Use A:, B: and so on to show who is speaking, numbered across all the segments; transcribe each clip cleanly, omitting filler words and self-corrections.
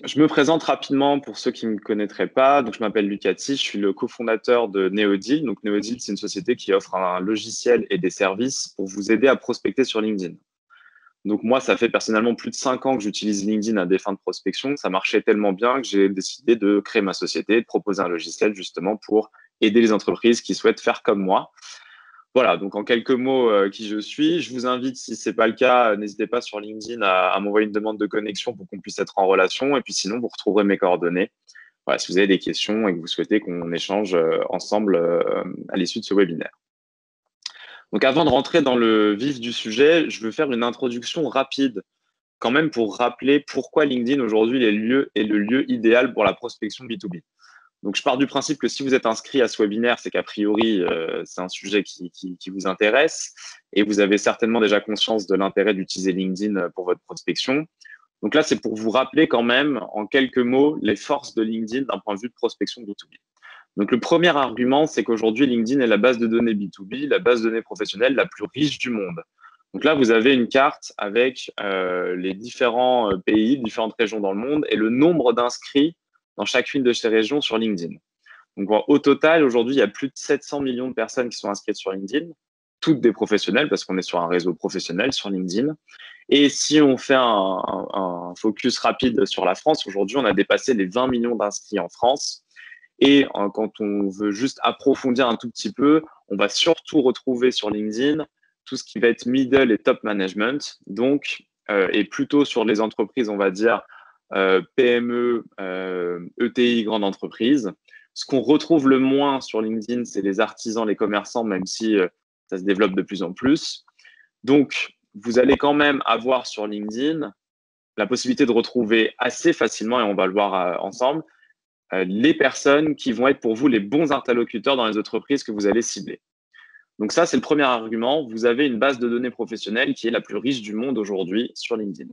A: Je me présente rapidement pour ceux qui ne me connaîtraient pas. Donc, je m'appelle Lucati, je suis le cofondateur de Neodeal. Donc, Neodeal, c'est une société qui offre un logiciel et des services pour vous aider à prospecter sur LinkedIn. Donc, moi, ça fait personnellement plus de 5 ans que j'utilise LinkedIn à des fins de prospection. Ça marchait tellement bien que j'ai décidé de créer ma société, de proposer un logiciel justement pour aider les entreprises qui souhaitent faire comme moi. Voilà, donc en quelques mots, qui je suis. Je vous invite, si ce n'est pas le cas, n'hésitez pas sur LinkedIn à m'envoyer une demande de connexion pour qu'on puisse être en relation. Et puis sinon, vous retrouverez mes coordonnées. Voilà, si vous avez des questions et que vous souhaitez qu'on échange ensemble à l'issue de ce webinaire. Donc avant de rentrer dans le vif du sujet, je veux faire une introduction rapide quand même pour rappeler pourquoi LinkedIn aujourd'hui est le lieu idéal pour la prospection B2B. Donc, je pars du principe que si vous êtes inscrit à ce webinaire, c'est qu'a priori, c'est un sujet qui vous intéresse et vous avez certainement déjà conscience de l'intérêt d'utiliser LinkedIn pour votre prospection. Donc là, c'est pour vous rappeler quand même, en quelques mots, les forces de LinkedIn d'un point de vue de prospection B2B. Donc, le premier argument, c'est qu'aujourd'hui, LinkedIn est la base de données B2B, la base de données professionnelle la plus riche du monde. Donc là, vous avez une carte avec les différents pays, différentes régions dans le monde et le nombre d'inscrits dans chacune de ces régions sur LinkedIn. Donc, au total, aujourd'hui, il y a plus de 700 millions de personnes qui sont inscrites sur LinkedIn, toutes des professionnels, parce qu'on est sur un réseau professionnel sur LinkedIn. Et si on fait un focus rapide sur la France, aujourd'hui, on a dépassé les 20 millions d'inscrits en France. Et quand on veut juste approfondir un tout petit peu, on va surtout retrouver sur LinkedIn tout ce qui va être middle et top management, donc, et plutôt sur les entreprises, on va dire, PME, ETI, grande entreprise. Ce qu'on retrouve le moins sur LinkedIn, c'est les artisans, les commerçants, même si ça se développe de plus en plus. Donc, vous allez quand même avoir sur LinkedIn la possibilité de retrouver assez facilement, et on va le voir ensemble, les personnes qui vont être pour vous les bons interlocuteurs dans les entreprises que vous allez cibler. Donc ça, c'est le premier argument. Vous avez une base de données professionnelle qui est la plus riche du monde aujourd'hui sur LinkedIn.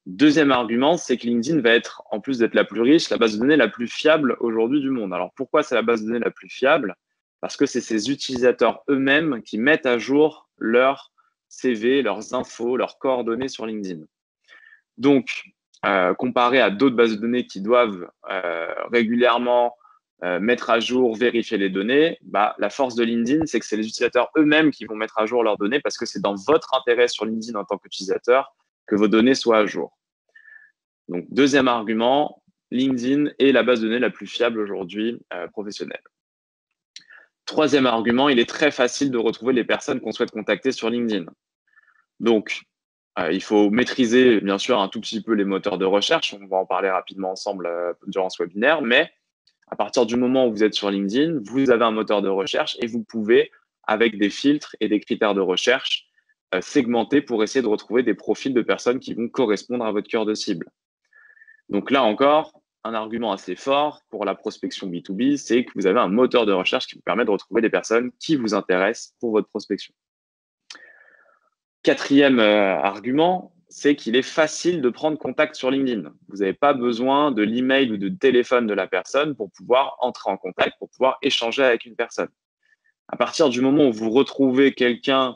A: Deuxième argument, c'est que LinkedIn va être, en plus d'être la plus riche, la base de données la plus fiable aujourd'hui du monde. Alors pourquoi c'est la base de données la plus fiable? Parce que c'est ces utilisateurs eux-mêmes qui mettent à jour leur CV, leurs infos, leurs coordonnées sur LinkedIn. Donc, comparé à d'autres bases de données qui doivent régulièrement mettre à jour, vérifier les données, la force de LinkedIn, c'est que c'est les utilisateurs eux-mêmes qui vont mettre à jour leurs données parce que c'est dans votre intérêt sur LinkedIn en tant qu'utilisateur que vos données soient à jour. Donc, deuxième argument, LinkedIn est la base de données la plus fiable aujourd'hui professionnelle. Troisième argument, il est très facile de retrouver les personnes qu'on souhaite contacter sur LinkedIn. Donc, il faut maîtriser, bien sûr, un tout petit peu les moteurs de recherche. On va en parler rapidement ensemble durant ce webinaire. Mais à partir du moment où vous êtes sur LinkedIn, vous avez un moteur de recherche et vous pouvez, avec des filtres et des critères de recherche, segmenter pour essayer de retrouver des profils de personnes qui vont correspondre à votre cœur de cible. Donc là encore, un argument assez fort pour la prospection B2B, c'est que vous avez un moteur de recherche qui vous permet de retrouver des personnes qui vous intéressent pour votre prospection. Quatrième argument, c'est qu'il est facile de prendre contact sur LinkedIn. Vous n'avez pas besoin de l'email ou de téléphone de la personne pour pouvoir entrer en contact, pour pouvoir échanger avec une personne. À partir du moment où vous retrouvez quelqu'un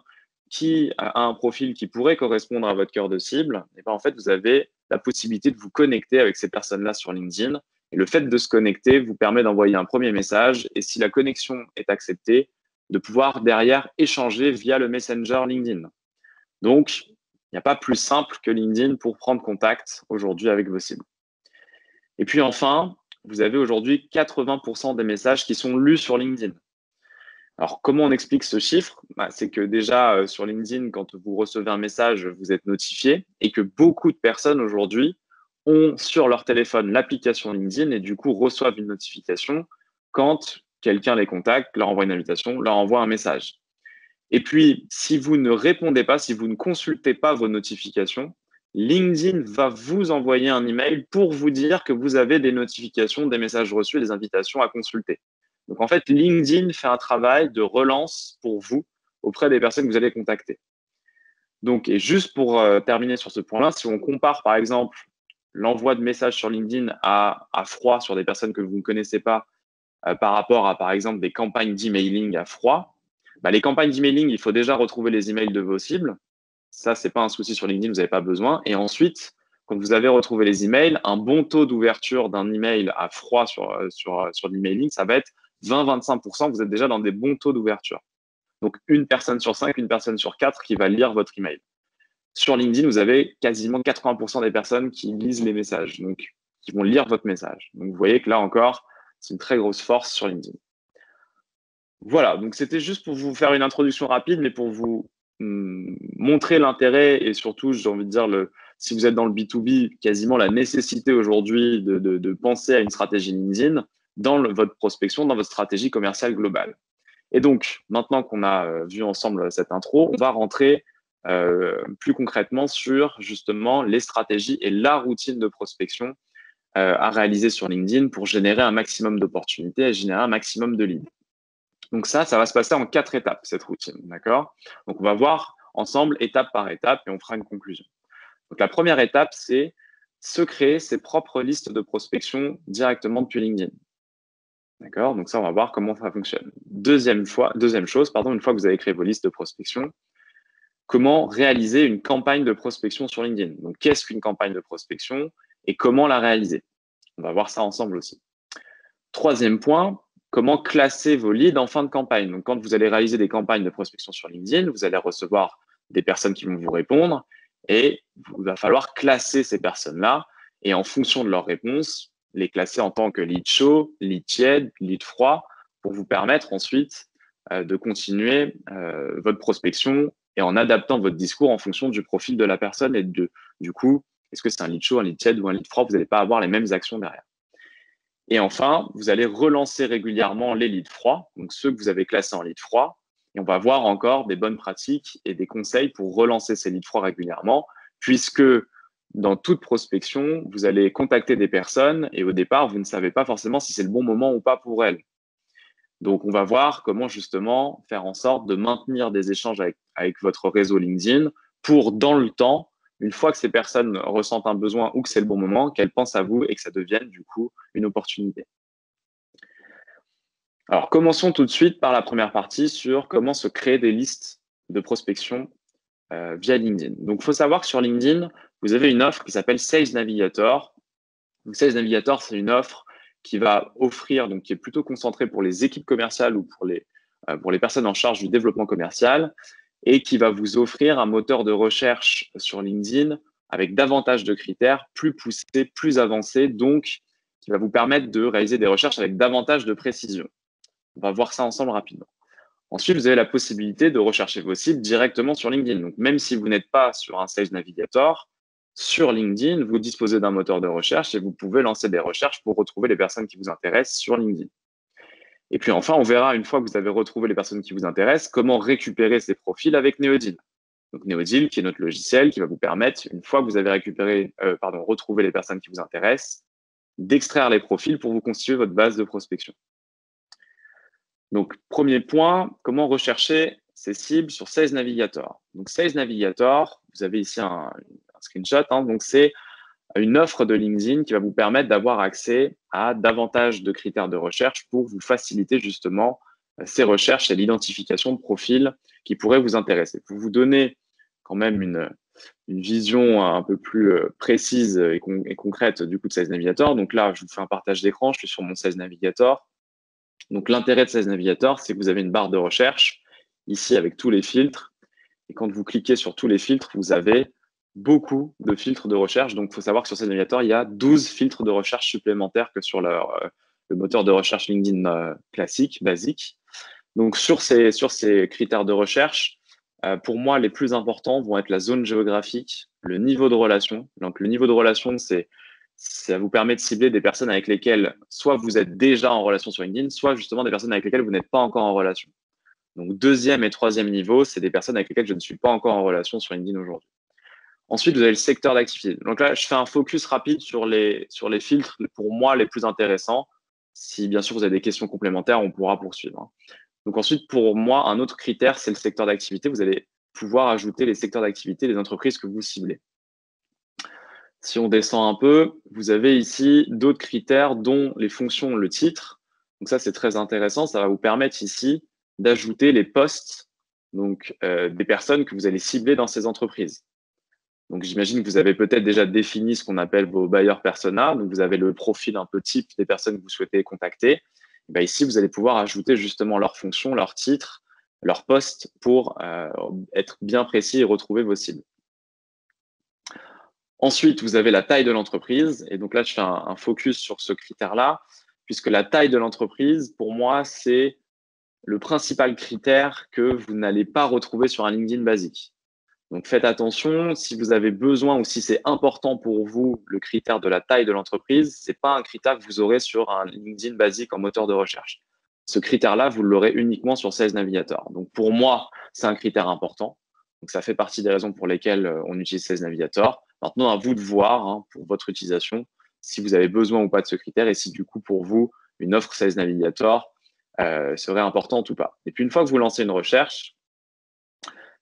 A: qui a un profil qui pourrait correspondre à votre cœur de cible, et en fait, vous avez la possibilité de vous connecter avec ces personnes-là sur LinkedIn. Et le fait de se connecter vous permet d'envoyer un premier message. Et si la connexion est acceptée, de pouvoir derrière échanger via le Messenger LinkedIn. Donc, il n'y a pas plus simple que LinkedIn pour prendre contact aujourd'hui avec vos cibles. Et puis enfin, vous avez aujourd'hui 80% des messages qui sont lus sur LinkedIn. Alors, comment on explique ce chiffre? C'est que déjà, sur LinkedIn, quand vous recevez un message, vous êtes notifié et que beaucoup de personnes aujourd'hui ont sur leur téléphone l'application LinkedIn et du coup reçoivent une notification quand quelqu'un les contacte, leur envoie une invitation, leur envoie un message. Et puis, si vous ne répondez pas, si vous ne consultez pas vos notifications, LinkedIn va vous envoyer un email pour vous dire que vous avez des notifications, des messages reçus, des invitations à consulter. Donc, en fait, LinkedIn fait un travail de relance pour vous auprès des personnes que vous allez contacter. Donc, et juste pour terminer sur ce point-là, si on compare, par exemple, l'envoi de messages sur LinkedIn à froid sur des personnes que vous ne connaissez pas par rapport à, par exemple, des campagnes d'emailing à froid, les campagnes d'emailing, il faut déjà retrouver les emails de vos cibles. Ça, ce n'est pas un souci sur LinkedIn, vous n'avez pas besoin. Et ensuite, quand vous avez retrouvé les emails, un bon taux d'ouverture d'un email à froid sur l'emailing, ça va être 20-25%. Vous êtes déjà dans des bons taux d'ouverture. Donc, une personne sur 5, une personne sur 4 qui va lire votre email. Sur LinkedIn, vous avez quasiment 80% des personnes qui lisent les messages, donc qui vont lire votre message. Donc, vous voyez que là encore, c'est une très grosse force sur LinkedIn. Voilà, donc c'était juste pour vous faire une introduction rapide, mais pour vous montrer l'intérêt et surtout, j'ai envie de dire, si vous êtes dans le B2B, quasiment la nécessité aujourd'hui de penser à une stratégie LinkedIn dans votre prospection, dans votre stratégie commerciale globale. Et donc, maintenant qu'on a vu ensemble cette intro, on va rentrer plus concrètement sur justement les stratégies et la routine de prospection à réaliser sur LinkedIn pour générer un maximum d'opportunités et générer un maximum de leads. Donc ça va se passer en 4 étapes, cette routine, d'accord? Donc on va voir ensemble étape par étape et on fera une conclusion. Donc la première étape, c'est se créer ses propres listes de prospection directement depuis LinkedIn. D'accord? Donc ça, on va voir comment ça fonctionne. Deuxième chose, une fois que vous avez créé vos listes de prospection, comment réaliser une campagne de prospection sur LinkedIn. Donc qu'est-ce qu'une campagne de prospection et comment la réaliser? On va voir ça ensemble aussi. Troisième point, comment classer vos leads en fin de campagne. Donc, quand vous allez réaliser des campagnes de prospection sur LinkedIn, vous allez recevoir des personnes qui vont vous répondre et il va falloir classer ces personnes-là et en fonction de leurs réponses, les classer en tant que lead chaud, lead tiède, lead froid pour vous permettre ensuite de continuer votre prospection et en adaptant votre discours en fonction du profil de la personne et du coup, est-ce que c'est un lead chaud, un lead tiède ou un lead froid, vous n'allez pas avoir les mêmes actions derrière. Et enfin, vous allez relancer régulièrement les leads froids, donc ceux que vous avez classés en leads froids. Et on va voir encore des bonnes pratiques et des conseils pour relancer ces leads froids régulièrement, puisque dans toute prospection, vous allez contacter des personnes et au départ, vous ne savez pas forcément si c'est le bon moment ou pas pour elles. Donc, on va voir comment justement faire en sorte de maintenir des échanges avec votre réseau LinkedIn pour, dans le temps, une fois que ces personnes ressentent un besoin ou que c'est le bon moment, qu'elles pensent à vous et que ça devienne du coup une opportunité. Alors, commençons tout de suite par la première partie sur comment se créer des listes de prospection via LinkedIn. Donc, il faut savoir que sur LinkedIn, vous avez une offre qui s'appelle Sales Navigator. Donc, Sales Navigator, c'est une offre qui va offrir, donc qui est plutôt concentrée pour les équipes commerciales ou pour les personnes en charge du développement commercial et qui va vous offrir un moteur de recherche sur LinkedIn avec davantage de critères, plus poussés, plus avancés, donc qui va vous permettre de réaliser des recherches avec davantage de précision. On va voir ça ensemble rapidement. Ensuite, vous avez la possibilité de rechercher vos cibles directement sur LinkedIn. Donc, même si vous n'êtes pas sur un Sales Navigator, sur LinkedIn, vous disposez d'un moteur de recherche et vous pouvez lancer des recherches pour retrouver les personnes qui vous intéressent sur LinkedIn. Et puis enfin, on verra, une fois que vous avez retrouvé les personnes qui vous intéressent, comment récupérer ces profils avec Neodeal. Donc Neodeal, qui est notre logiciel, qui va vous permettre, une fois que vous avez retrouvé les personnes qui vous intéressent, d'extraire les profils pour vous constituer votre base de prospection. Donc, premier point, comment rechercher ces cibles sur Sales Navigator. Donc, Sales Navigator, vous avez ici un screenshot, donc c'est une offre de LinkedIn qui va vous permettre d'avoir accès à davantage de critères de recherche pour vous faciliter justement ces recherches et l'identification de profils qui pourraient vous intéresser. Pour vous donner quand même une vision un peu plus précise et concrète du coup de Sales Navigator. Donc là, je vous fais un partage d'écran, je suis sur mon Sales Navigator. Donc l'intérêt de Sales Navigator, c'est que vous avez une barre de recherche ici avec tous les filtres. Et quand vous cliquez sur tous les filtres, vous avez beaucoup de filtres de recherche. Donc, il faut savoir que sur Sales Navigator, il y a 12 filtres de recherche supplémentaires que sur le moteur de recherche LinkedIn classique, basique. Donc, sur ces critères de recherche, pour moi, les plus importants vont être la zone géographique, le niveau de relation. Donc, le niveau de relation, ça vous permet de cibler des personnes avec lesquelles soit vous êtes déjà en relation sur LinkedIn, soit justement des personnes avec lesquelles vous n'êtes pas encore en relation. Donc, deuxième et troisième niveau, c'est des personnes avec lesquelles je ne suis pas encore en relation sur LinkedIn aujourd'hui. Ensuite, vous avez le secteur d'activité. Donc là, je fais un focus rapide sur les filtres, pour moi, les plus intéressants. Si bien sûr vous avez des questions complémentaires, on pourra poursuivre. Donc ensuite, pour moi, un autre critère, c'est le secteur d'activité. Vous allez pouvoir ajouter les secteurs d'activité des entreprises que vous ciblez. Si on descend un peu, vous avez ici d'autres critères, dont les fonctions, le titre. Donc ça, c'est très intéressant. Ça va vous permettre ici d'ajouter les postes, donc des personnes que vous allez cibler dans ces entreprises. Donc, j'imagine que vous avez peut-être déjà défini ce qu'on appelle vos buyer persona. Donc, vous avez le profil un peu type des personnes que vous souhaitez contacter. Et bien, ici, vous allez pouvoir ajouter justement leur fonction, leur titre, leur poste pour être bien précis et retrouver vos cibles. Ensuite, vous avez la taille de l'entreprise. Et donc là, je fais un focus sur ce critère-là, puisque la taille de l'entreprise, pour moi, c'est le principal critère que vous n'allez pas retrouver sur un LinkedIn basique. Donc, faites attention, si vous avez besoin ou si c'est important pour vous, le critère de la taille de l'entreprise, ce n'est pas un critère que vous aurez sur un LinkedIn basique en moteur de recherche. Ce critère-là, vous l'aurez uniquement sur Sales Navigator. Donc, pour moi, c'est un critère important. Donc, ça fait partie des raisons pour lesquelles on utilise Sales Navigator. Maintenant, à vous de voir pour votre utilisation si vous avez besoin ou pas de ce critère et si du coup, pour vous, une offre Sales Navigator serait importante ou pas. Et puis, une fois que vous lancez une recherche,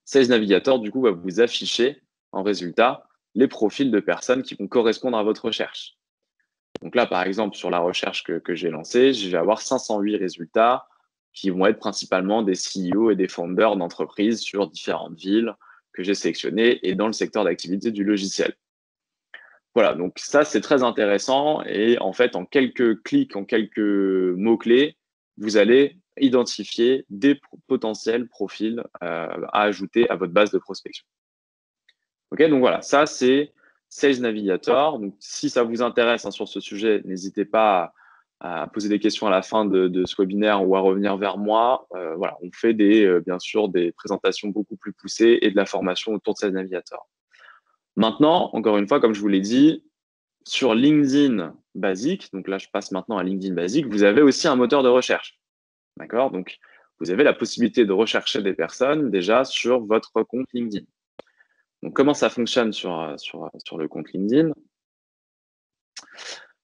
A: Sales Navigator, du coup, va vous afficher en résultat les profils de personnes qui vont correspondre à votre recherche. Donc là, par exemple, sur la recherche que j'ai lancée, je vais avoir 508 résultats qui vont être principalement des CEO et des founders d'entreprises sur différentes villes que j'ai sélectionnées et dans le secteur d'activité du logiciel. Voilà, donc ça, c'est très intéressant. Et en fait, en quelques clics, en quelques mots-clés, vous allez identifier des potentiels profils à ajouter à votre base de prospection. OK, donc voilà, ça, c'est Sales Navigator. Donc, si ça vous intéresse sur ce sujet, n'hésitez pas à poser des questions à la fin de ce webinaire ou à revenir vers moi. Voilà, on fait bien sûr des présentations beaucoup plus poussées et de la formation autour de Sales Navigator. Maintenant, encore une fois, comme je vous l'ai dit, sur LinkedIn basique, donc là, je passe maintenant à LinkedIn basique, vous avez aussi un moteur de recherche. D'accord? Donc, vous avez la possibilité de rechercher des personnes déjà sur votre compte LinkedIn. Donc, comment ça fonctionne sur le compte LinkedIn?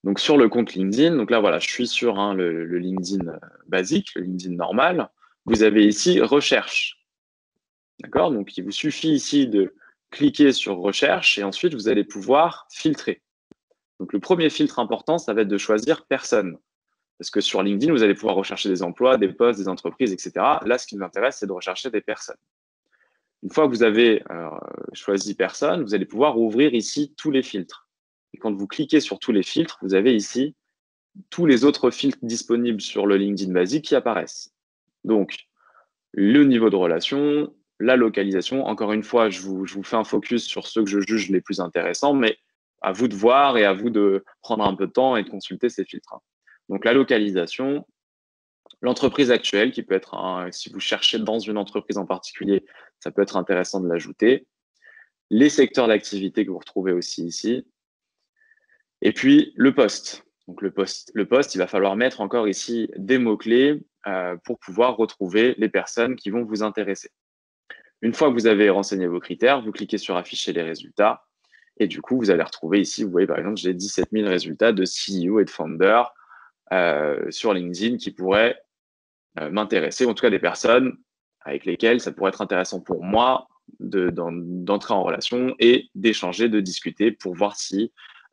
A: Donc, sur le compte LinkedIn, donc là, voilà, je suis sur le LinkedIn basique, le LinkedIn normal. Vous avez ici recherche. D'accord? Donc, il vous suffit ici de cliquer sur recherche et ensuite, vous allez pouvoir filtrer. Donc, le premier filtre important, ça va être de choisir personne. Parce que sur LinkedIn, vous allez pouvoir rechercher des emplois, des postes, des entreprises, etc. Là, ce qui nous intéresse, c'est de rechercher des personnes. Une fois que vous avez choisi personne, vous allez pouvoir ouvrir ici tous les filtres. Et quand vous cliquez sur tous les filtres, vous avez ici tous les autres filtres disponibles sur le LinkedIn basique qui apparaissent. Donc, le niveau de relation, la localisation. Encore une fois, je vous fais un focus sur ceux que je juge les plus intéressants, mais à vous de voir et à vous de prendre un peu de temps et de consulter ces filtres. Donc, la localisation, l'entreprise actuelle qui peut être, si vous cherchez dans une entreprise en particulier, ça peut être intéressant de l'ajouter. Les secteurs d'activité que vous retrouvez aussi ici. Et puis, le poste. Donc, le poste, il va falloir mettre encore ici des mots-clés pour pouvoir retrouver les personnes qui vont vous intéresser. Une fois que vous avez renseigné vos critères, vous cliquez sur afficher les résultats. Et du coup, vous allez retrouver ici, vous voyez par exemple, j'ai 17 000 résultats de CEO et de founder sur LinkedIn qui pourraient m'intéresser, en tout cas des personnes avec lesquelles ça pourrait être intéressant pour moi d'entrer en relation et d'échanger, de discuter pour voir si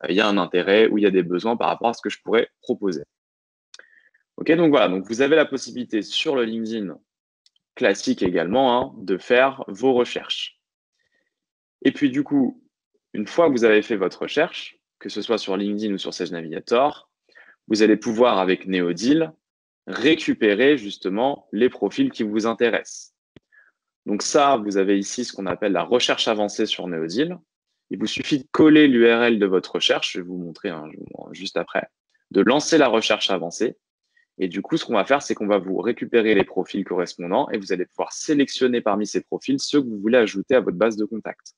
A: il y a un intérêt ou il y a des besoins par rapport à ce que je pourrais proposer. OK, donc voilà, donc vous avez la possibilité sur le LinkedIn classique également de faire vos recherches. Et puis du coup, une fois que vous avez fait votre recherche, que ce soit sur LinkedIn ou sur Sales Navigator, vous allez pouvoir avec Neodeal récupérer justement les profils qui vous intéressent. Donc ça, vous avez ici ce qu'on appelle la recherche avancée sur Neodeal. Il vous suffit de coller l'URL de votre recherche, je vais vous montrer juste après, de lancer la recherche avancée. Et du coup, ce qu'on va faire, c'est qu'on va vous récupérer les profils correspondants et vous allez pouvoir sélectionner parmi ces profils ceux que vous voulez ajouter à votre base de contacts.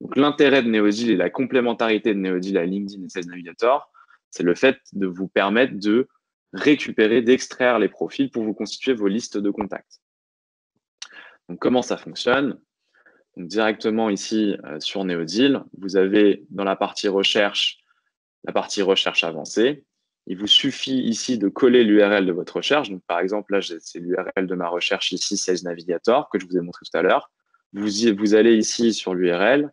A: Donc l'intérêt de Neodeal et la complémentarité de Neodeal à LinkedIn et Sales Navigator, c'est le fait de vous permettre de récupérer, d'extraire les profils pour vous constituer vos listes de contacts. Donc, comment ça fonctionne? Donc, directement ici sur Neodeal, vous avez dans la partie recherche avancée. Il vous suffit ici de coller l'URL de votre recherche. Donc, par exemple, là, c'est l'URL de ma recherche ici, Sales Navigator, que je vous ai montré tout à l'heure. Vous allez ici sur l'URL,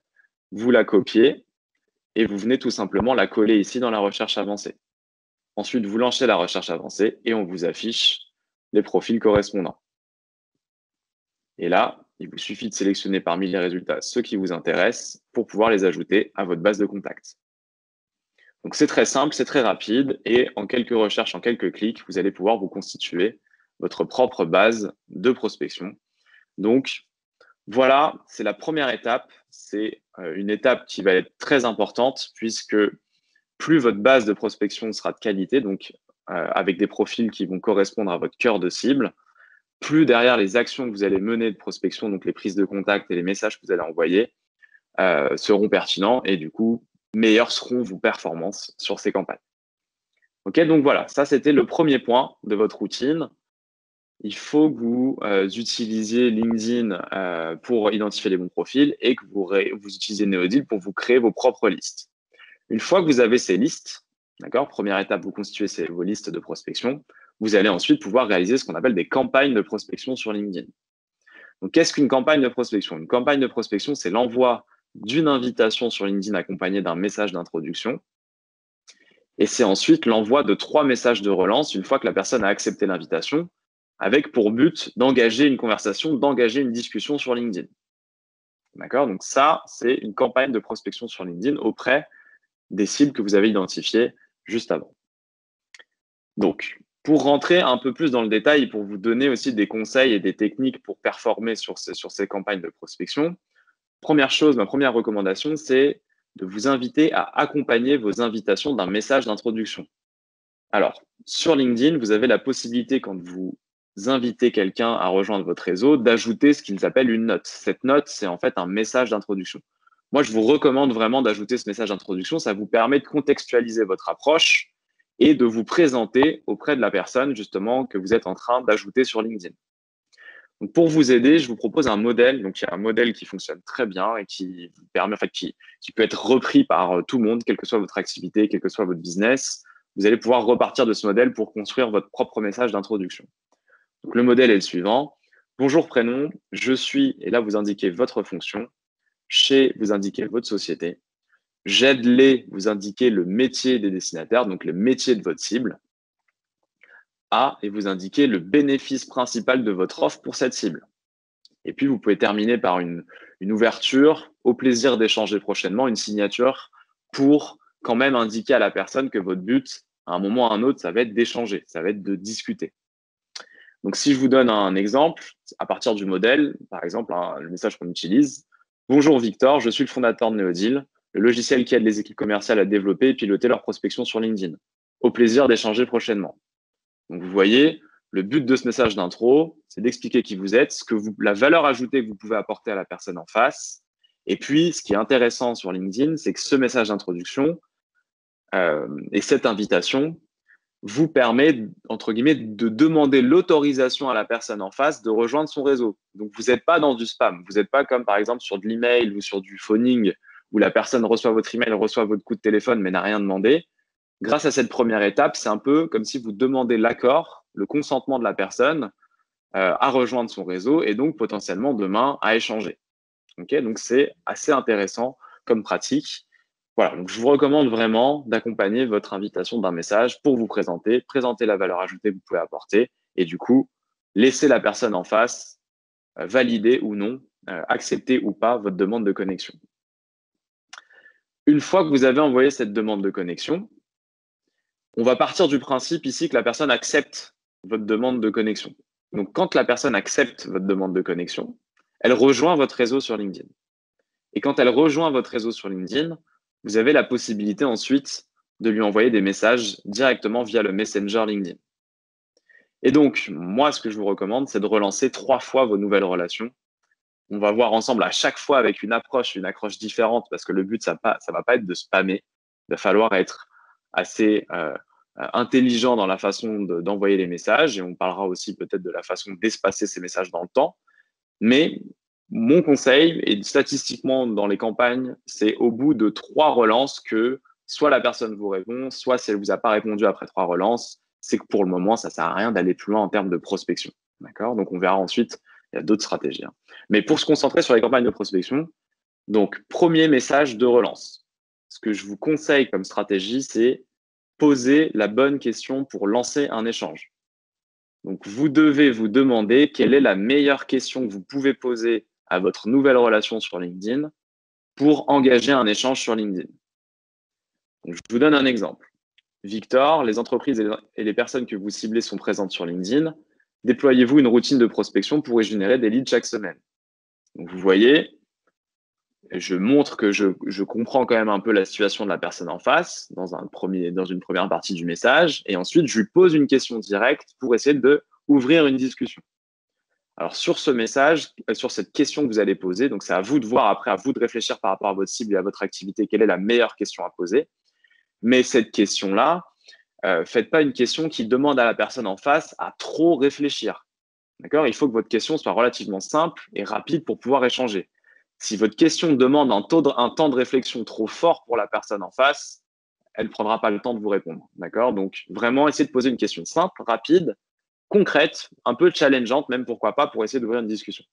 A: vous la copiez et vous venez tout simplement la coller ici dans la recherche avancée. Ensuite, vous lancez la recherche avancée et on vous affiche les profils correspondants. Et là, Il vous suffit de sélectionner parmi les résultats ceux qui vous intéressent pour pouvoir les ajouter à votre base de contacts. Donc, c'est très simple, c'est très rapide et en quelques recherches, en quelques clics, vous allez pouvoir vous constituer votre propre base de prospection. Donc, voilà, c'est la première étape. C'est une étape qui va être très importante puisque plus votre base de prospection sera de qualité, donc avec des profils qui vont correspondre à votre cœur de cible, plus derrière les actions que vous allez mener de prospection, donc les prises de contact et les messages que vous allez envoyer, seront pertinents et du coup, meilleures seront vos performances sur ces campagnes. Ok, donc voilà, ça c'était le premier point de votre routine. Il faut que vous utilisiez LinkedIn pour identifier les bons profils et que vous utilisez Neodeal pour vous créer vos propres listes. Une fois que vous avez ces listes, d'accord, première étape, vous constituez vos listes de prospection. Vous allez ensuite pouvoir réaliser ce qu'on appelle des campagnes de prospection sur LinkedIn. Donc, qu'est-ce qu'une campagne de prospection? Une campagne de prospection, c'est l'envoi d'une invitation sur LinkedIn accompagnée d'un message d'introduction. Et c'est ensuite l'envoi de 3 messages de relance une fois que la personne a accepté l'invitation, avec pour but d'engager une conversation, d'engager une discussion sur LinkedIn. D'accord? Donc ça, c'est une campagne de prospection sur LinkedIn auprès des cibles que vous avez identifiées juste avant. Donc, pour rentrer un peu plus dans le détail, pour vous donner aussi des conseils et des techniques pour performer sur ces campagnes de prospection, première chose, ma première recommandation, c'est de vous inviter à accompagner vos invitations d'un message d'introduction. Alors, sur LinkedIn, vous avez la possibilité, quand vous invitez quelqu'un à rejoindre votre réseau, d'ajouter ce qu'ils appellent une note. Cette note, c'est en fait un message d'introduction. Moi, je vous recommande vraiment d'ajouter ce message d'introduction. Ça vous permet de contextualiser votre approche et de vous présenter auprès de la personne, justement, que vous êtes en train d'ajouter sur LinkedIn. Donc, pour vous aider, je vous propose un modèle. Donc, il y a un modèle qui fonctionne très bien et qui vous permet, en fait, qui peut être repris par tout le monde, quelle que soit votre activité, quel que soit votre business. Vous allez pouvoir repartir de ce modèle pour construire votre propre message d'introduction. Donc, le modèle est le suivant. Bonjour, prénom, je suis, et là, vous indiquez votre fonction. Chez, vous indiquez votre société. J'aide les, vous indiquez le métier des destinataires, donc le métier de votre cible. A, et vous indiquez le bénéfice principal de votre offre pour cette cible. Et puis, vous pouvez terminer par une ouverture, au plaisir d'échanger prochainement, une signature pour quand même indiquer à la personne que votre but, à un moment ou à un autre, ça va être d'échanger, ça va être de discuter. Donc, si je vous donne un exemple, à partir du modèle, par exemple, le message qu'on utilise, « Bonjour Victor, je suis le fondateur de Neodeal, le logiciel qui aide les équipes commerciales à développer et piloter leur prospection sur LinkedIn. Au plaisir d'échanger prochainement. » Donc, vous voyez, le but de ce message d'intro, c'est d'expliquer qui vous êtes, la valeur ajoutée que vous pouvez apporter à la personne en face. Et puis, ce qui est intéressant sur LinkedIn, c'est que ce message d'introduction et cette invitation vous permet, entre guillemets, de demander l'autorisation à la personne en face de rejoindre son réseau. Donc, vous n'êtes pas dans du spam. Vous n'êtes pas comme, par exemple, sur de l'email ou sur du phoning où la personne reçoit votre email, reçoit votre coup de téléphone, mais n'a rien demandé. Grâce à cette première étape, c'est un peu comme si vous demandez l'accord, le consentement de la personne à rejoindre son réseau et donc potentiellement demain à échanger. Okay, donc, c'est assez intéressant comme pratique. Voilà, donc je vous recommande vraiment d'accompagner votre invitation d'un message pour vous présenter la valeur ajoutée que vous pouvez apporter et du coup, laisser la personne en face valider ou non, accepter ou pas votre demande de connexion. Une fois que vous avez envoyé cette demande de connexion, on va partir du principe ici que la personne accepte votre demande de connexion. Donc, quand la personne accepte votre demande de connexion, elle rejoint votre réseau sur LinkedIn. Et quand elle rejoint votre réseau sur LinkedIn, vous avez la possibilité ensuite de lui envoyer des messages directement via le Messenger LinkedIn. Et donc, moi, ce que je vous recommande, c'est de relancer 3 fois vos nouvelles relations. On va voir ensemble à chaque fois avec une accroche différente parce que le but, ça va pas être de spammer. Il va falloir être assez intelligent dans la façon d'envoyer les messages et on parlera aussi peut-être de la façon d'espacer ces messages dans le temps. Mais mon conseil, et statistiquement dans les campagnes, c'est au bout de 3 relances que soit la personne vous répond, soit si elle ne vous a pas répondu après 3 relances, c'est que pour le moment, ça ne sert à rien d'aller plus loin en termes de prospection. D'accord? Donc, on verra ensuite, il y a d'autres stratégies. Mais pour se concentrer sur les campagnes de prospection, donc, premier message de relance. Ce que je vous conseille comme stratégie, c'est poser la bonne question pour lancer un échange. Donc, vous devez vous demander quelle est la meilleure question que vous pouvez poser à votre nouvelle relation sur LinkedIn pour engager un échange sur LinkedIn. Donc, je vous donne un exemple. Victor, les entreprises et les personnes que vous ciblez sont présentes sur LinkedIn. Déployez-vous une routine de prospection pour y générer des leads chaque semaine. Donc, vous voyez, je montre que je comprends quand même un peu la situation de la personne en face dans une première partie du message. Et ensuite, je lui pose une question directe pour essayer d'ouvrir une discussion. Alors, sur ce message, sur cette question que vous allez poser, donc c'est à vous de voir, après à vous de réfléchir par rapport à votre cible et à votre activité, quelle est la meilleure question à poser. Mais cette question-là, faites pas une question qui demande à la personne en face à trop réfléchir. D'accord ? Il faut que votre question soit relativement simple et rapide pour pouvoir échanger. Si votre question demande un temps de réflexion trop fort pour la personne en face, elle ne prendra pas le temps de vous répondre. D'accord ? Donc, vraiment, essayez de poser une question simple, rapide, concrète, un peu challengeante, même pourquoi pas, pour essayer d'ouvrir une discussion.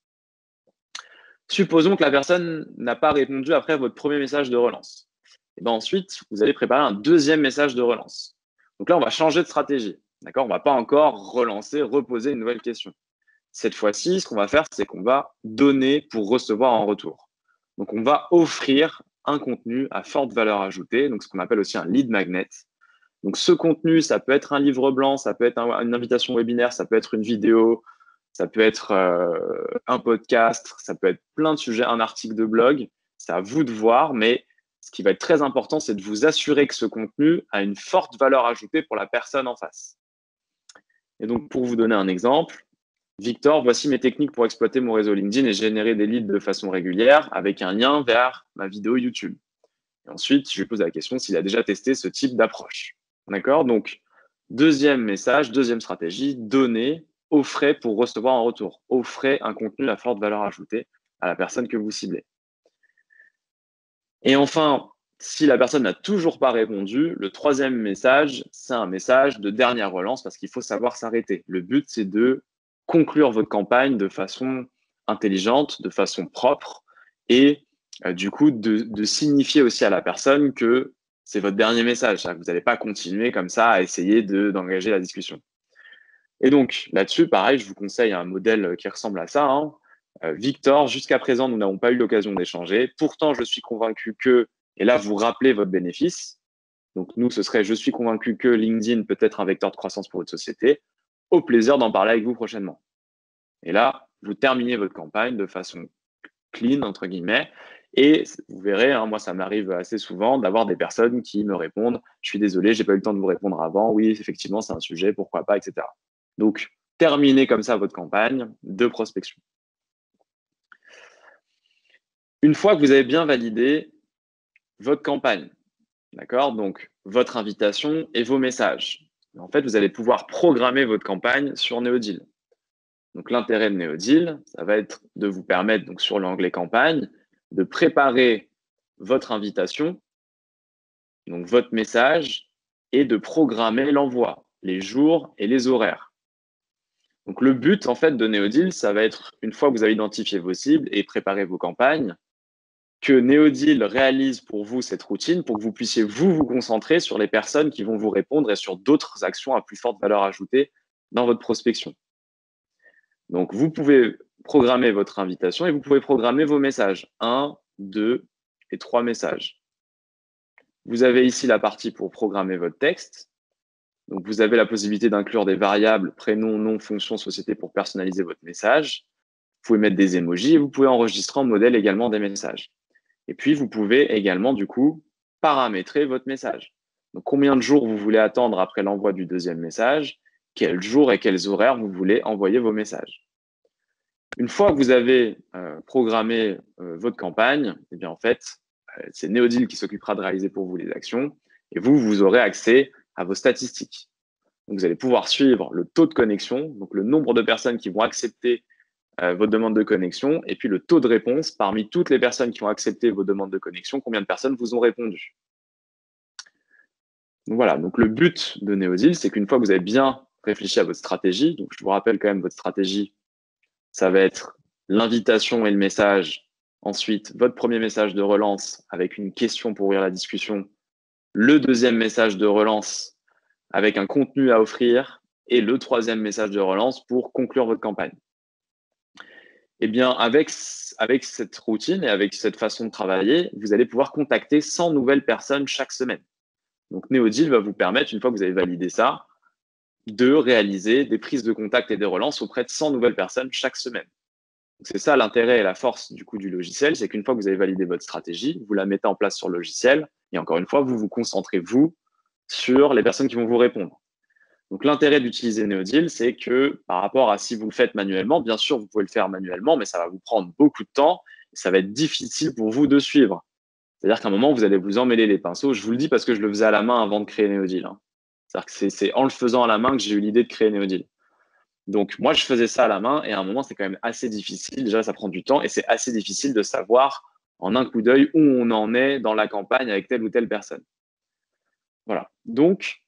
A: Supposons que la personne n'a pas répondu après votre premier message de relance. Et bien ensuite, vous allez préparer un deuxième message de relance. Donc là, on va changer de stratégie. D'accord ? On ne va pas encore relancer, reposer une nouvelle question. Cette fois-ci, ce qu'on va faire, c'est qu'on va donner pour recevoir en retour. Donc, on va offrir un contenu à forte valeur ajoutée, donc ce qu'on appelle aussi un lead magnet. Donc, ce contenu, ça peut être un livre blanc, ça peut être une invitation webinaire, ça peut être une vidéo, ça peut être un podcast, ça peut être plein de sujets, un article de blog. C'est à vous de voir, mais ce qui va être très important, c'est de vous assurer que ce contenu a une forte valeur ajoutée pour la personne en face. Et donc, pour vous donner un exemple, Victor, voici mes techniques pour exploiter mon réseau LinkedIn et générer des leads de façon régulière avec un lien vers ma vidéo YouTube. Et ensuite, je lui pose la question s'il a déjà testé ce type d'approche. D'accord ? Donc, deuxième message, deuxième stratégie, donner, offrez pour recevoir en retour. Offrez un contenu à forte valeur ajoutée à la personne que vous ciblez. Et enfin, si la personne n'a toujours pas répondu, le troisième message, c'est un message de dernière relance parce qu'il faut savoir s'arrêter. Le but, c'est de conclure votre campagne de façon intelligente, de façon propre et du coup de signifier aussi à la personne que c'est votre dernier message. Vous n'allez pas continuer comme ça à essayer d'engager la discussion. Et donc là-dessus, pareil, je vous conseille un modèle qui ressemble à ça. Victor, jusqu'à présent, nous n'avons pas eu l'occasion d'échanger. Pourtant, je suis convaincu que, et là, vous rappelez votre bénéfice. Donc, nous, ce serait, je suis convaincu que LinkedIn peut être un vecteur de croissance pour votre société. Au plaisir d'en parler avec vous prochainement. Et là, vous terminez votre campagne de façon clean, entre guillemets. Et vous verrez, moi, ça m'arrive assez souvent d'avoir des personnes qui me répondent « Je suis désolé, j'ai pas eu le temps de vous répondre avant. Oui, effectivement, c'est un sujet, pourquoi pas, etc. » Donc, terminez comme ça votre campagne de prospection. Une fois que vous avez bien validé votre campagne, d'accord, donc votre invitation et vos messages, en fait, vous allez pouvoir programmer votre campagne sur Neodeal. Donc, l'intérêt de Neodeal, ça va être de vous permettre, donc sur l'onglet campagne, de préparer votre invitation, donc votre message, et de programmer l'envoi, les jours et les horaires. Donc, le but, en fait, de Neodeal, ça va être, une fois que vous avez identifié vos cibles et préparé vos campagnes, que Neodeal réalise pour vous cette routine pour que vous puissiez vous concentrer sur les personnes qui vont vous répondre et sur d'autres actions à plus forte valeur ajoutée dans votre prospection. Donc, vous pouvez programmer votre invitation et vous pouvez programmer vos messages. 1, 2 et 3 messages. Vous avez ici la partie pour programmer votre texte. Donc, vous avez la possibilité d'inclure des variables, prénom, nom, fonction, société pour personnaliser votre message. Vous pouvez mettre des emojis et vous pouvez enregistrer en modèle également des messages. Et puis, vous pouvez également, du coup, paramétrer votre message. Donc, combien de jours vous voulez attendre après l'envoi du deuxième message, quels jours et quels horaires vous voulez envoyer vos messages. Une fois que vous avez programmé votre campagne, eh bien, en fait, c'est Neodeal qui s'occupera de réaliser pour vous les actions et vous aurez accès à vos statistiques. Donc, vous allez pouvoir suivre le taux de connexion, donc le nombre de personnes qui vont accepter votre demande de connexion et puis le taux de réponse parmi toutes les personnes qui ont accepté vos demandes de connexion, combien de personnes vous ont répondu. Donc voilà, donc le but de Neodeal, c'est qu'une fois que vous avez bien réfléchi à votre stratégie, donc je vous rappelle quand même votre stratégie, ça va être l'invitation et le message, ensuite votre premier message de relance avec une question pour ouvrir la discussion, le deuxième message de relance avec un contenu à offrir et le troisième message de relance pour conclure votre campagne. Eh bien, avec cette routine et avec cette façon de travailler, vous allez pouvoir contacter 100 nouvelles personnes chaque semaine. Donc, NeoDeal va vous permettre, une fois que vous avez validé ça, de réaliser des prises de contact et des relances auprès de 100 nouvelles personnes chaque semaine. C'est ça l'intérêt et la force du coup du logiciel, c'est qu'une fois que vous avez validé votre stratégie, vous la mettez en place sur le logiciel et encore une fois, vous vous concentrez, vous, sur les personnes qui vont vous répondre. Donc l'intérêt d'utiliser NeoDeal, c'est que par rapport à si vous le faites manuellement, bien sûr, vous pouvez le faire manuellement, mais ça va vous prendre beaucoup de temps et ça va être difficile pour vous de suivre. C'est-à-dire qu'à un moment, vous allez vous emmêler les pinceaux. Je vous le dis parce que je le faisais à la main avant de créer NeoDeal. C'est-à-dire que c'est en le faisant à la main que j'ai eu l'idée de créer NeoDeal. Donc, moi, je faisais ça à la main et à un moment, c'est quand même assez difficile. Déjà, ça prend du temps et c'est assez difficile de savoir en un coup d'œil où on en est dans la campagne avec telle ou telle personne. Voilà. Donc,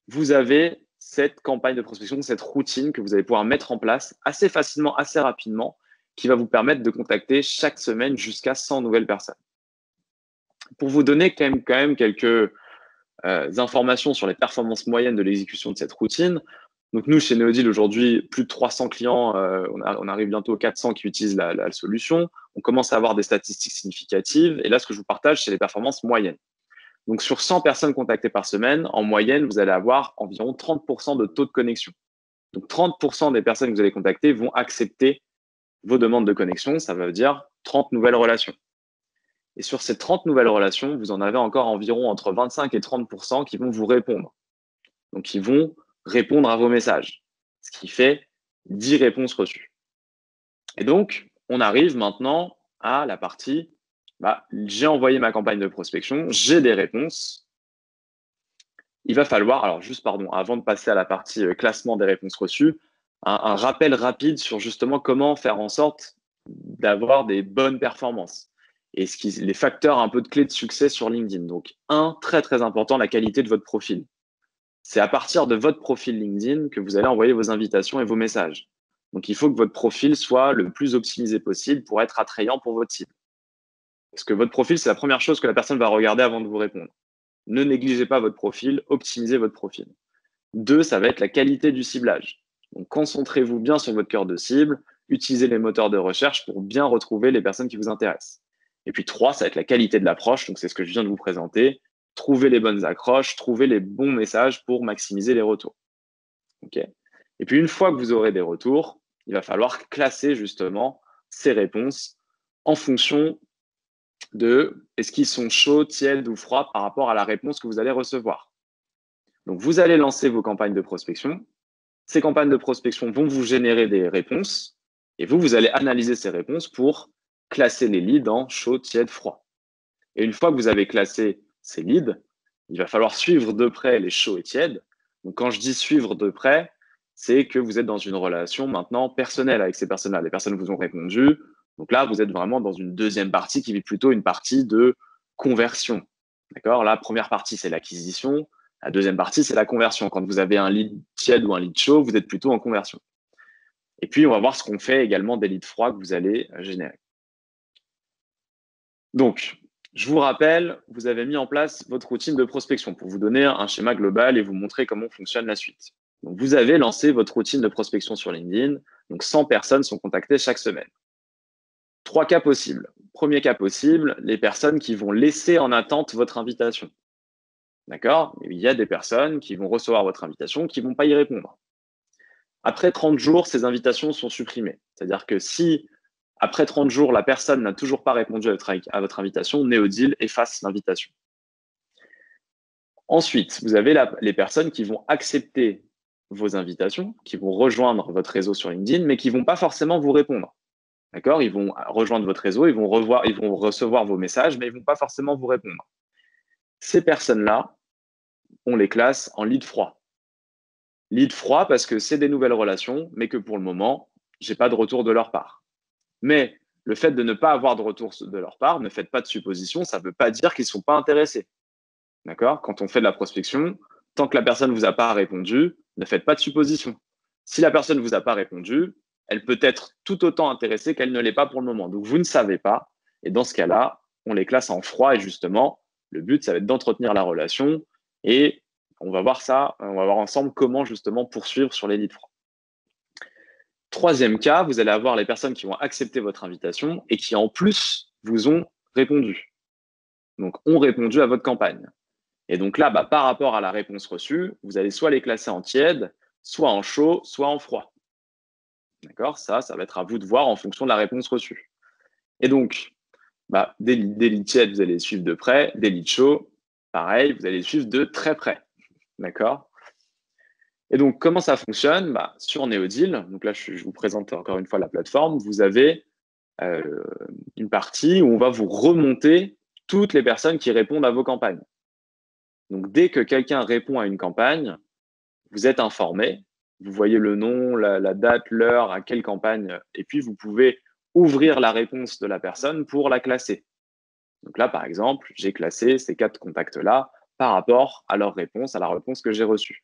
A: vous avez cette campagne de prospection, cette routine que vous allez pouvoir mettre en place assez facilement, assez rapidement, qui va vous permettre de contacter chaque semaine jusqu'à 100 nouvelles personnes. Pour vous donner quand même quelques informations sur les performances moyennes de l'exécution de cette routine. Donc nous, chez NeoDeal, aujourd'hui, plus de 300 clients, on arrive bientôt aux 400 qui utilisent la solution. On commence à avoir des statistiques significatives. Et là, ce que je vous partage, c'est les performances moyennes. Donc sur 100 personnes contactées par semaine, en moyenne, vous allez avoir environ 30% de taux de connexion. Donc 30% des personnes que vous allez contacter vont accepter vos demandes de connexion. Ça veut dire 30 nouvelles relations. Et sur ces 30 nouvelles relations, vous en avez encore environ entre 25 et 30% qui vont vous répondre. Donc, ils vont répondre à vos messages, ce qui fait 10 réponses reçues. Et donc, on arrive maintenant à la partie, j'ai envoyé ma campagne de prospection, j'ai des réponses. Il va falloir, alors juste pardon, avant de passer à la partie classement des réponses reçues, un rappel rapide sur justement comment faire en sorte d'avoir des bonnes performances et les facteurs un peu de clés de succès sur LinkedIn. Donc, très, très important, la qualité de votre profil. C'est à partir de votre profil LinkedIn que vous allez envoyer vos invitations et vos messages. Donc, il faut que votre profil soit le plus optimisé possible pour être attrayant pour votre cible. Parce que votre profil, c'est la première chose que la personne va regarder avant de vous répondre. Ne négligez pas votre profil, optimisez votre profil. 2, ça va être la qualité du ciblage. Donc, concentrez-vous bien sur votre cœur de cible, utilisez les moteurs de recherche pour bien retrouver les personnes qui vous intéressent. Et puis 3, ça va être la qualité de l'approche. Donc, c'est ce que je viens de vous présenter. Trouvez les bonnes accroches, trouvez les bons messages pour maximiser les retours. Okay. Et puis, une fois que vous aurez des retours, il va falloir classer justement ces réponses en fonction de est-ce qu'ils sont chauds, tièdes ou froids par rapport à la réponse que vous allez recevoir. Donc, vous allez lancer vos campagnes de prospection. Ces campagnes de prospection vont vous générer des réponses et vous allez analyser ces réponses pour classer les leads en chaud, tiède, froid. Et une fois que vous avez classé ces leads, il va falloir suivre de près les chauds et tièdes. Donc, quand je dis suivre de près, c'est que vous êtes dans une relation maintenant personnelle avec ces personnes-là. Les personnes vous ont répondu. Donc là, vous êtes vraiment dans une deuxième partie qui est plutôt une partie de conversion. D'accord? La première partie, c'est l'acquisition. La deuxième partie, c'est la conversion. Quand vous avez un lead tiède ou un lead chaud, vous êtes plutôt en conversion. Et puis, on va voir ce qu'on fait également des leads froids que vous allez générer. Donc, je vous rappelle, vous avez mis en place votre routine de prospection pour vous donner un schéma global et vous montrer comment fonctionne la suite. Donc, vous avez lancé votre routine de prospection sur LinkedIn. Donc, 100 personnes sont contactées chaque semaine. 3 cas possibles. Premier cas possible, les personnes qui vont laisser en attente votre invitation. D'accord? Il y a des personnes qui vont recevoir votre invitation, qui ne vont pas y répondre. Après 30 jours, ces invitations sont supprimées. C'est-à-dire que si, après 30 jours, la personne n'a toujours pas répondu à votre invitation, NeoDeal efface l'invitation. Ensuite, vous avez les personnes qui vont accepter vos invitations, qui vont rejoindre votre réseau sur LinkedIn, mais qui ne vont pas forcément vous répondre. D'accord? Ils vont rejoindre votre réseau, ils vont recevoir vos messages, mais ils ne vont pas forcément vous répondre. Ces personnes-là, on les classe en lead froid. Lead froid parce que c'est des nouvelles relations, mais que pour le moment, je n'ai pas de retour de leur part. Mais le fait de ne pas avoir de retour de leur part, ne faites pas de suppositions, ça ne veut pas dire qu'ils ne sont pas intéressés. D'accord? Quand on fait de la prospection, tant que la personne ne vous a pas répondu, ne faites pas de suppositions. Si la personne ne vous a pas répondu, elle peut être tout autant intéressée qu'elle ne l'est pas pour le moment. Donc, vous ne savez pas. Et dans ce cas-là, on les classe en froid. Et justement, le but, ça va être d'entretenir la relation. Et on va voir ça, on va voir ensemble comment justement poursuivre sur les leads froids. Troisième cas, vous allez avoir les personnes qui vont accepter votre invitation et qui en plus vous ont répondu. Donc, ont répondu à votre campagne. Et donc là, par rapport à la réponse reçue, vous allez soit les classer en tiède, soit en chaud, soit en froid. D'accord? Ça va être à vous de voir en fonction de la réponse reçue. Et donc, des leads tièdes, vous allez les suivre de près. Des leads chauds, pareil, vous allez les suivre de très près. D'accord? Et donc, comment ça fonctionne? Sur Neodeal, donc là, je vous présente encore une fois la plateforme, vous avez une partie où on va vous remonter toutes les personnes qui répondent à vos campagnes. Donc, dès que quelqu'un répond à une campagne, vous êtes informé, vous voyez le nom, la date, l'heure, à quelle campagne, et puis vous pouvez ouvrir la réponse de la personne pour la classer. Donc là, par exemple, j'ai classé ces 4 contacts-là par rapport à leur réponse, à la réponse que j'ai reçue.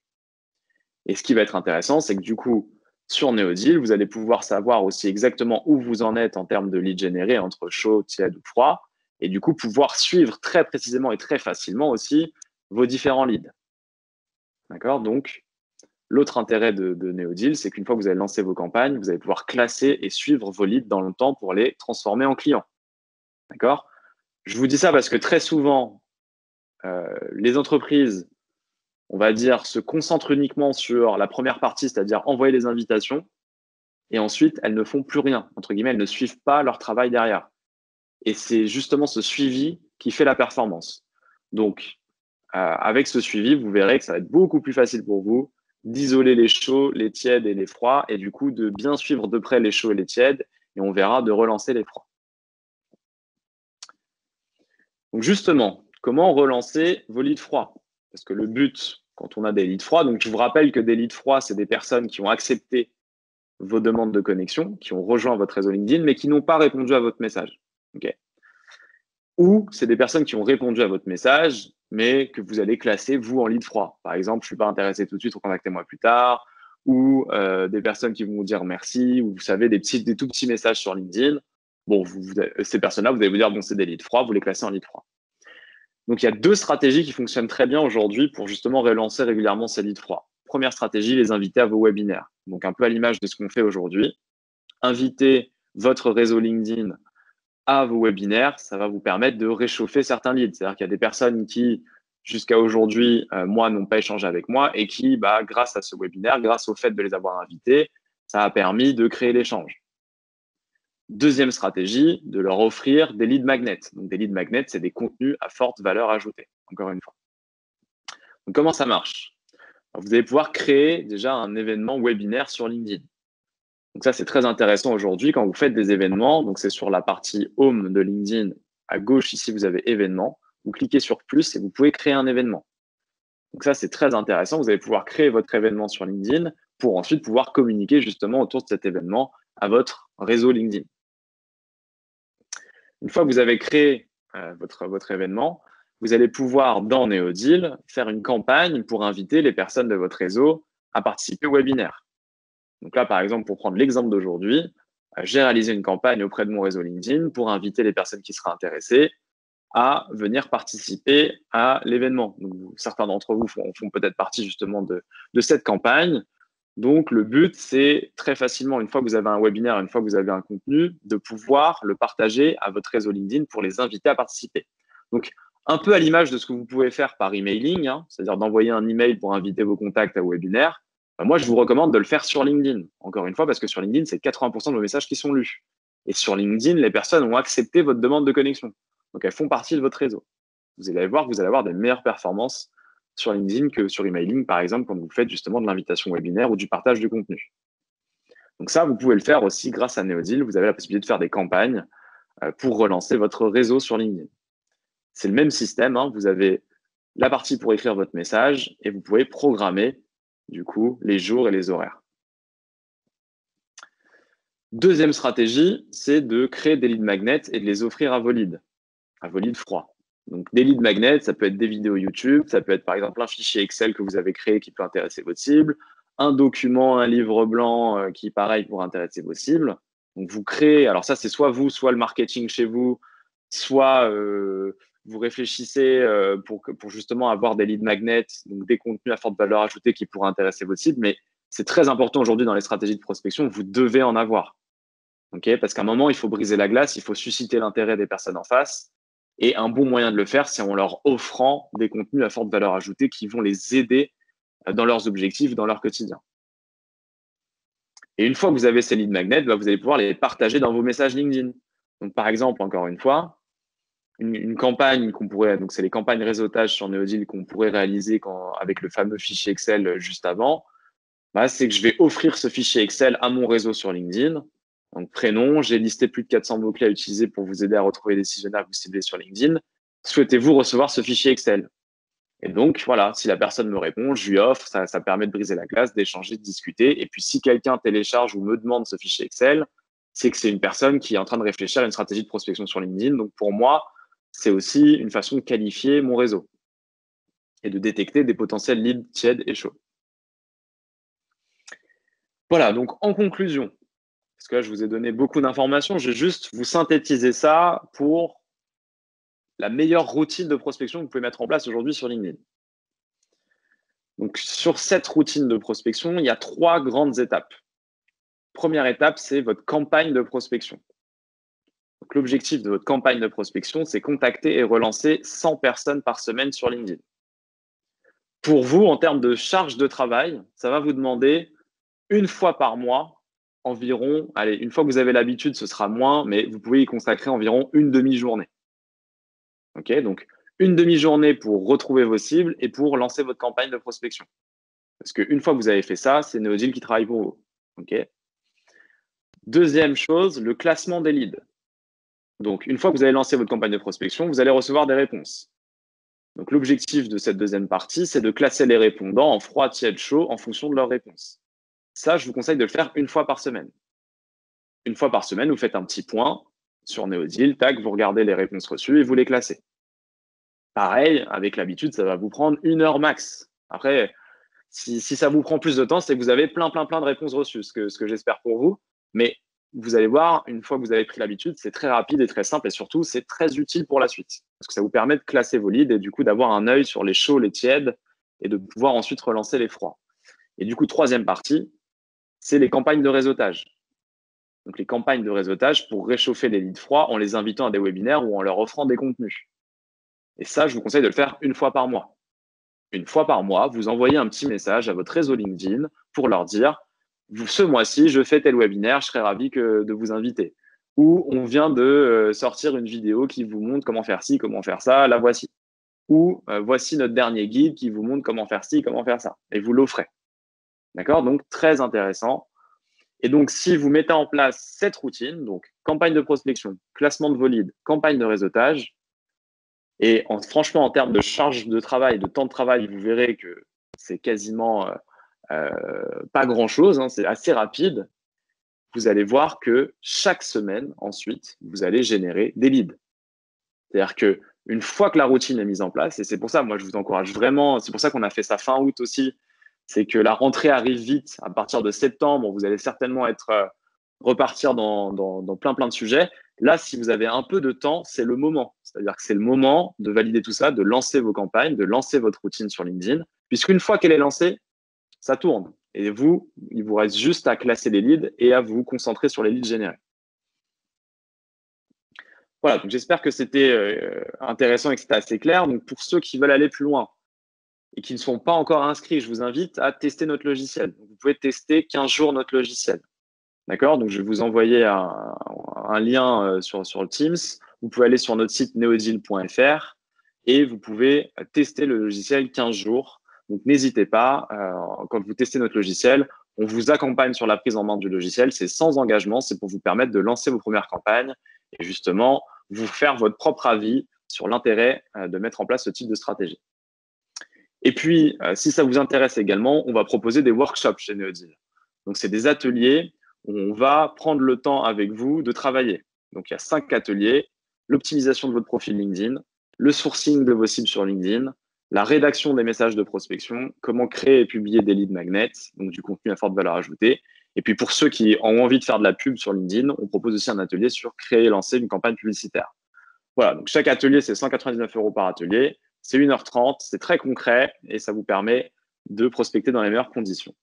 A: Et ce qui va être intéressant, c'est que du coup, sur Neodeal, vous allez pouvoir savoir aussi exactement où vous en êtes en termes de leads générés entre chaud, tiède ou froid, et du coup, pouvoir suivre très précisément et très facilement aussi vos différents leads. D'accord? Donc, l'autre intérêt de Neodeal, c'est qu'une fois que vous avez lancé vos campagnes, vous allez pouvoir classer et suivre vos leads dans le temps pour les transformer en clients. D'accord? Je vous dis ça parce que très souvent, les entreprises, on va dire, se concentrent uniquement sur la première partie, c'est-à-dire envoyer les invitations, et ensuite, elles ne font plus rien. Entre guillemets, elles ne suivent pas leur travail derrière. Et c'est justement ce suivi qui fait la performance. Donc, avec ce suivi, vous verrez que ça va être beaucoup plus facile pour vous d'isoler les chauds, les tièdes et les froids, et du coup, de bien suivre de près les chauds et les tièdes, et on verra de relancer les froids. Donc, justement, comment relancer vos leads froids? Parce que le but, quand on a des leads froids, donc je vous rappelle que des leads froids, c'est des personnes qui ont accepté vos demandes de connexion, qui ont rejoint votre réseau LinkedIn, mais qui n'ont pas répondu à votre message. Okay. Ou c'est des personnes qui ont répondu à votre message, mais que vous allez classer, vous, en lead froid. Par exemple, je ne suis pas intéressé tout de suite, recontactez-moi plus tard. Ou des personnes qui vont vous dire merci, ou vous savez, des tout petits messages sur LinkedIn. Bon, ces personnes-là, vous allez vous dire, bon, c'est des leads froids, vous les classez en lead froid. Donc, il y a 2 stratégies qui fonctionnent très bien aujourd'hui pour justement relancer régulièrement ces leads froids. Première stratégie, les inviter à vos webinaires. Donc, un peu à l'image de ce qu'on fait aujourd'hui. Inviter votre réseau LinkedIn à vos webinaires, ça va vous permettre de réchauffer certains leads. C'est-à-dire qu'il y a des personnes qui, jusqu'à aujourd'hui, moi, n'ont pas échangé avec moi et qui, grâce à ce webinaire, grâce au fait de les avoir invités, ça a permis de créer l'échange. Deuxième stratégie, de leur offrir des leads magnets. Donc, des leads magnets, c'est des contenus à forte valeur ajoutée, encore une fois. Donc, comment ça marche? Alors, vous allez pouvoir créer déjà un événement webinaire sur LinkedIn. Donc ça, c'est très intéressant aujourd'hui quand vous faites des événements. Donc, c'est sur la partie Home de LinkedIn. À gauche, ici, vous avez événements. Vous cliquez sur plus et vous pouvez créer un événement. Donc ça, c'est très intéressant. Vous allez pouvoir créer votre événement sur LinkedIn pour ensuite pouvoir communiquer justement autour de cet événement à votre réseau LinkedIn. Une fois que vous avez créé votre événement, vous allez pouvoir, dans Neodeal, faire une campagne pour inviter les personnes de votre réseau à participer au webinaire. Donc là, par exemple, pour prendre l'exemple d'aujourd'hui, j'ai réalisé une campagne auprès de mon réseau LinkedIn pour inviter les personnes qui seraient intéressées à venir participer à l'événement. Donc, certains d'entre vous font peut-être partie justement de cette campagne. Donc, le but, c'est très facilement, une fois que vous avez un webinaire, une fois que vous avez un contenu, de pouvoir le partager à votre réseau LinkedIn pour les inviter à participer. Donc, un peu à l'image de ce que vous pouvez faire par emailing, c'est-à-dire d'envoyer un email pour inviter vos contacts à vos webinaires. Moi, je vous recommande de le faire sur LinkedIn. Encore une fois, parce que sur LinkedIn, c'est 80% de vos messages qui sont lus. Et sur LinkedIn, les personnes ont accepté votre demande de connexion. Donc, elles font partie de votre réseau. Vous allez voir que vous allez avoir des meilleures performances sur LinkedIn que sur emailing, par exemple, quand vous faites justement de l'invitation webinaire ou du partage de contenu. Donc ça, vous pouvez le faire aussi grâce à Neodeal. Vous avez la possibilité de faire des campagnes pour relancer votre réseau sur LinkedIn. C'est le même système. Vous avez la partie pour écrire votre message et vous pouvez programmer du coup les jours et les horaires. Deuxième stratégie, c'est de créer des leads magnets et de les offrir à vos leads froids. Donc, des leads magnets, ça peut être des vidéos YouTube, ça peut être par exemple un fichier Excel que vous avez créé qui peut intéresser votre cible, un document, un livre blanc qui, pareil, pourrait intéresser vos cibles. Donc, vous créez, alors ça, c'est soit vous, soit le marketing chez vous, soit vous réfléchissez pour justement avoir des leads magnets, donc des contenus à forte valeur ajoutée qui pourraient intéresser votre cible. Mais c'est très important aujourd'hui dans les stratégies de prospection, vous devez en avoir. Okay, parce qu'à un moment, il faut briser la glace, il faut susciter l'intérêt des personnes en face. Et un bon moyen de le faire, c'est en leur offrant des contenus à forte valeur ajoutée qui vont les aider dans leurs objectifs, dans leur quotidien. Et une fois que vous avez ces lead magnets, vous allez pouvoir les partager dans vos messages LinkedIn. Donc, par exemple, encore une fois, une campagne qu'on pourrait, donc c'est les campagnes réseautage sur Neodeal qu'on pourrait réaliser avec le fameux fichier Excel juste avant, c'est que je vais offrir ce fichier Excel à mon réseau sur LinkedIn. Donc, prénom, j'ai listé plus de 400 mots-clés à utiliser pour vous aider à retrouver les décisionnaires que vous ciblez sur LinkedIn. Souhaitez-vous recevoir ce fichier Excel? Et donc, voilà, si la personne me répond, je lui offre, ça permet de briser la glace, d'échanger, de discuter. Et puis, si quelqu'un télécharge ou me demande ce fichier Excel, c'est que c'est une personne qui est en train de réfléchir à une stratégie de prospection sur LinkedIn. Donc, pour moi, c'est aussi une façon de qualifier mon réseau et de détecter des potentiels leads tièdes et chauds. Voilà, donc en conclusion, parce que là, je vous ai donné beaucoup d'informations, je vais juste vous synthétiser ça pour la meilleure routine de prospection que vous pouvez mettre en place aujourd'hui sur LinkedIn. Donc, sur cette routine de prospection, il y a 3 grandes étapes. Première étape, c'est votre campagne de prospection. Donc, l'objectif de votre campagne de prospection, c'est contacter et relancer 100 personnes par semaine sur LinkedIn. Pour vous, en termes de charge de travail, ça va vous demander une fois par mois, environ, allez, une fois que vous avez l'habitude, ce sera moins, mais vous pouvez y consacrer environ une demi-journée. Ok, donc une demi-journée pour retrouver vos cibles et pour lancer votre campagne de prospection. Parce qu'une fois que vous avez fait ça, c'est Neodeal qui travaille pour vous. Okay. Deuxième chose, le classement des leads. Donc, une fois que vous avez lancé votre campagne de prospection, vous allez recevoir des réponses. Donc, l'objectif de cette deuxième partie, c'est de classer les répondants en froid, tiède, chaud en fonction de leurs réponses. Ça, je vous conseille de le faire une fois par semaine. Une fois par semaine, vous faites un petit point sur Neodeal, tac, vous regardez les réponses reçues et vous les classez. Pareil, avec l'habitude, ça va vous prendre 1 heure max. Après, si ça vous prend plus de temps, c'est que vous avez plein de réponses reçues, ce que j'espère pour vous. Mais vous allez voir, une fois que vous avez pris l'habitude, c'est très rapide et très simple et surtout, c'est très utile pour la suite. Parce que ça vous permet de classer vos leads et du coup, d'avoir un œil sur les chauds, les tièdes et de pouvoir ensuite relancer les froids. Et du coup, troisième partie, c'est les campagnes de réseautage. Donc, les campagnes de réseautage pour réchauffer les leads froids en les invitant à des webinaires ou en leur offrant des contenus. Et ça, je vous conseille de le faire une fois par mois. Une fois par mois, vous envoyez un petit message à votre réseau LinkedIn pour leur dire ce mois-ci, je fais tel webinaire, je serais ravi de vous inviter. Ou on vient de sortir une vidéo qui vous montre comment faire ci, comment faire ça, la voici. Ou voici notre dernier guide qui vous montre comment faire ci, comment faire ça. Et vous l'offrez. D'accord? Donc, très intéressant. Et donc, si vous mettez en place cette routine, donc campagne de prospection, classement de vos leads, campagne de réseautage, et franchement, en termes de charge de travail, de temps de travail, vous verrez que c'est quasiment pas grand-chose, hein, c'est assez rapide. Vous allez voir que chaque semaine, ensuite, vous allez générer des leads. C'est-à-dire qu'une fois que la routine est mise en place, et c'est pour ça, moi, je vous encourage vraiment, c'est pour ça qu'on a fait ça fin août aussi, c'est que la rentrée arrive vite. À partir de septembre, vous allez certainement repartir dans plein de sujets. Là, si vous avez un peu de temps, c'est le moment. C'est-à-dire que c'est le moment de valider tout ça, de lancer vos campagnes, de lancer votre routine sur LinkedIn, puisqu'une fois qu'elle est lancée, ça tourne. Et vous, il vous reste juste à classer les leads et à vous concentrer sur les leads générés. Voilà, donc j'espère que c'était intéressant et que c'était assez clair. Donc pour ceux qui veulent aller plus loin et qui ne sont pas encore inscrits, je vous invite à tester notre logiciel. Vous pouvez tester 15 jours notre logiciel. D'accord? Donc je vais vous envoyer un lien sur le Teams. Vous pouvez aller sur notre site neodeal.fr et vous pouvez tester le logiciel 15 jours. Donc n'hésitez pas, quand vous testez notre logiciel, on vous accompagne sur la prise en main du logiciel. C'est sans engagement, c'est pour vous permettre de lancer vos premières campagnes et justement vous faire votre propre avis sur l'intérêt de mettre en place ce type de stratégie. Et puis, si ça vous intéresse également, on va proposer des workshops chez Neodeal. Donc, c'est des ateliers où on va prendre le temps avec vous de travailler. Donc, il y a 5 ateliers: l'optimisation de votre profil LinkedIn, le sourcing de vos cibles sur LinkedIn, la rédaction des messages de prospection, comment créer et publier des lead magnets, donc du contenu à forte valeur ajoutée. Et puis, pour ceux qui ont envie de faire de la pub sur LinkedIn, on propose aussi un atelier sur créer et lancer une campagne publicitaire. Voilà, donc chaque atelier, c'est 199 € par atelier. C'est 1h30, c'est très concret et ça vous permet de prospecter dans les meilleures conditions.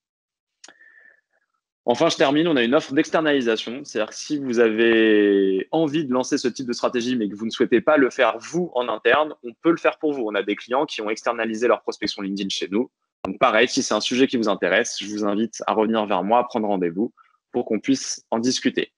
A: Enfin, je termine, on a une offre d'externalisation. C'est-à-dire que si vous avez envie de lancer ce type de stratégie, mais que vous ne souhaitez pas le faire vous en interne, on peut le faire pour vous. On a des clients qui ont externalisé leur prospection LinkedIn chez nous. Donc pareil, si c'est un sujet qui vous intéresse, je vous invite à revenir vers moi, à prendre rendez-vous pour qu'on puisse en discuter.